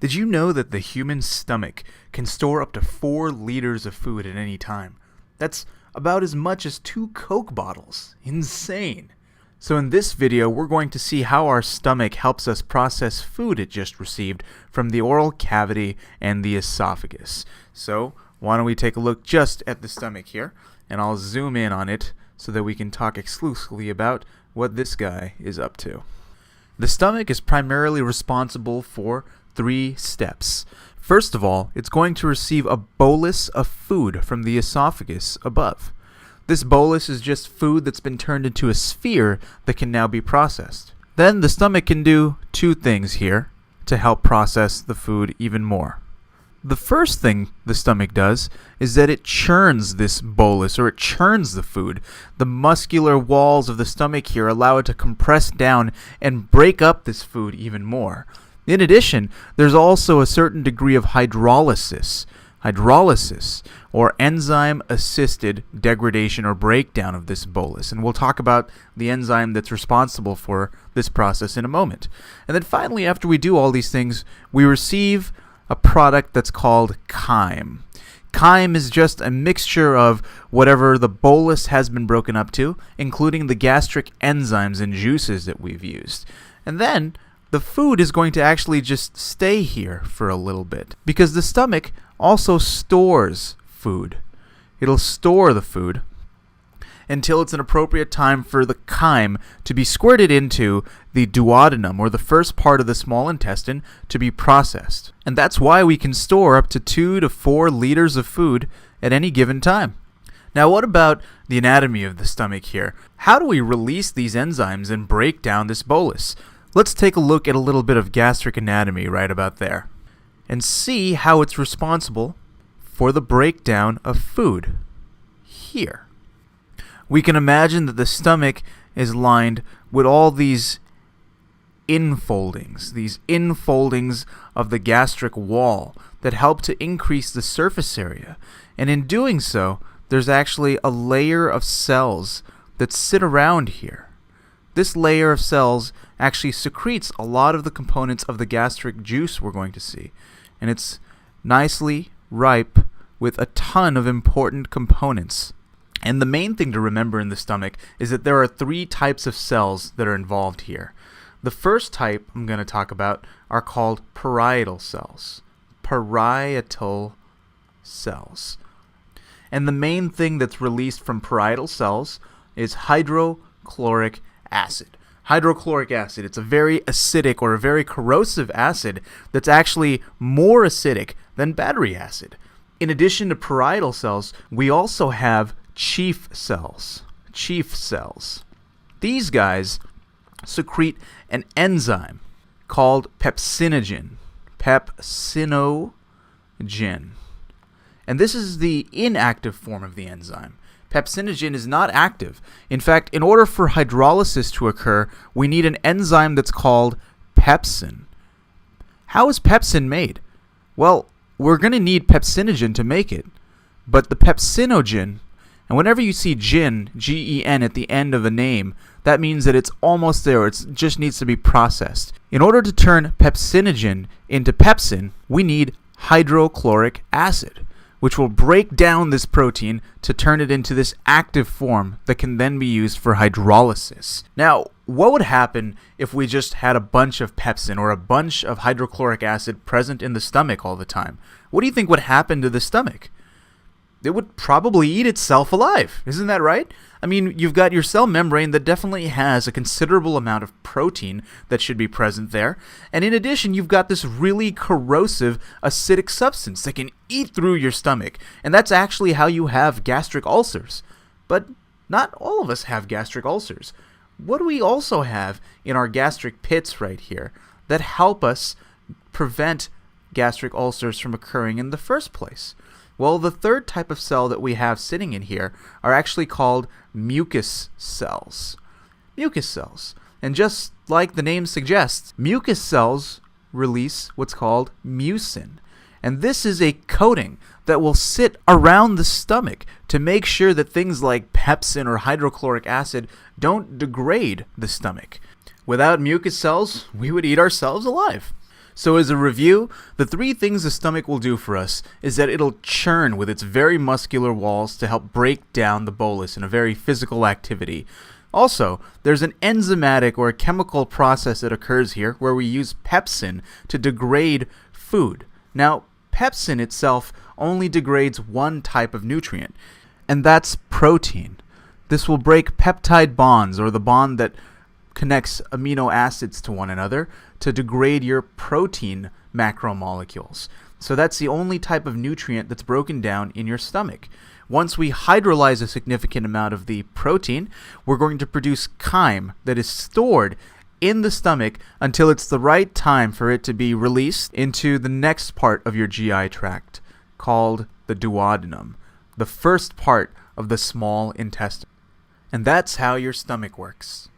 Did you know that the human stomach can store up to 4 liters of food at any time? That's about as much as 2 Coke bottles. Insane! So in this video, we're going to see how our stomach helps us process food it just received from the oral cavity and the esophagus. So why don't we take a look just at the stomach here, and I'll zoom in on it so that we can talk exclusively about what this guy is up to. The stomach is primarily responsible for 3 steps. First of all, it's going to receive a bolus of food from the esophagus above. This bolus is just food that's been turned into a sphere that can now be processed. Then the stomach can do 2 things here to help process the food even more. The first thing the stomach does is that it churns this bolus, or it churns the food. The muscular walls of the stomach here allow it to compress down and break up this food even more. In addition, there's also a certain degree of hydrolysis, or enzyme-assisted degradation or breakdown of this bolus. And we'll talk about the enzyme that's responsible for this process in a moment. And then finally, after we do all these things, we receive a product that's called chyme. Chyme is just a mixture of whatever the bolus has been broken up to, including the gastric enzymes and juices that we've used. And then the food is going to actually just stay here for a little bit, because the stomach also stores food. It'll store the food until it's an appropriate time for the chyme to be squirted into the duodenum, or the first part of the small intestine, to be processed. And that's why we can store up to 2 to 4 liters of food at any given time. Now, what about the anatomy of the stomach here? How do we release these enzymes and break down this bolus? Let's take a look at a little bit of gastric anatomy right about there and see how it's responsible for the breakdown of food here. We can imagine that the stomach is lined with all these infoldings of the gastric wall that help to increase the surface area. And in doing so, there's actually a layer of cells that sit around here. This layer of cells actually secretes a lot of the components of the gastric juice we're going to see. And it's nicely ripe with a ton of important components. And the main thing to remember in the stomach is that there are 3 types of cells that are involved here. The first type I'm going to talk about are called parietal cells. Parietal cells. And the main thing that's released from parietal cells is hydrochloric acid. Hydrochloric acid, it's a very acidic or a very corrosive acid that's actually more acidic than battery acid. In addition to parietal cells, we also have chief cells. These guys secrete an enzyme called pepsinogen. And this is the inactive form of the enzyme. Pepsinogen is not active. In fact, in order for hydrolysis to occur, we need an enzyme that's called pepsin. How is pepsin made? Well, we're going to need pepsinogen to make it. But the pepsinogen, and whenever you see gin, G-E-N, at the end of a name, that means that it's almost there. It just needs to be processed. In order to turn pepsinogen into pepsin, we need hydrochloric acid, which will break down this protein to turn it into this active form that can then be used for hydrolysis. Now, what would happen if we just had a bunch of pepsin or a bunch of hydrochloric acid present in the stomach all the time? What do you think would happen to the stomach? It would probably eat itself alive. Isn't that right? I mean, you've got your cell membrane that definitely has a considerable amount of protein that should be present there. And in addition, you've got this really corrosive acidic substance that can eat through your stomach. And that's actually how you have gastric ulcers. But not all of us have gastric ulcers. What do we also have in our gastric pits right here that help us prevent gastric ulcers from occurring in the first place? Well, the third type of cell that we have sitting in here are actually called mucus cells. Mucus cells. And just like the name suggests, mucus cells release what's called mucin. And this is a coating that will sit around the stomach to make sure that things like pepsin or hydrochloric acid don't degrade the stomach. Without mucus cells, we would eat ourselves alive. So as a review, the three things the stomach will do for us is that it'll churn with its very muscular walls to help break down the bolus in a very physical activity. Also, there's an enzymatic or a chemical process that occurs here where we use pepsin to degrade food. Now, pepsin itself only degrades one type of nutrient, and that's protein. This will break peptide bonds, or the bond that connects amino acids to one another, to degrade your protein macromolecules. So that's the only type of nutrient that's broken down in your stomach. Once we hydrolyze a significant amount of the protein, we're going to produce chyme that is stored in the stomach until it's the right time for it to be released into the next part of your GI tract, called the duodenum, the first part of the small intestine. And that's how your stomach works.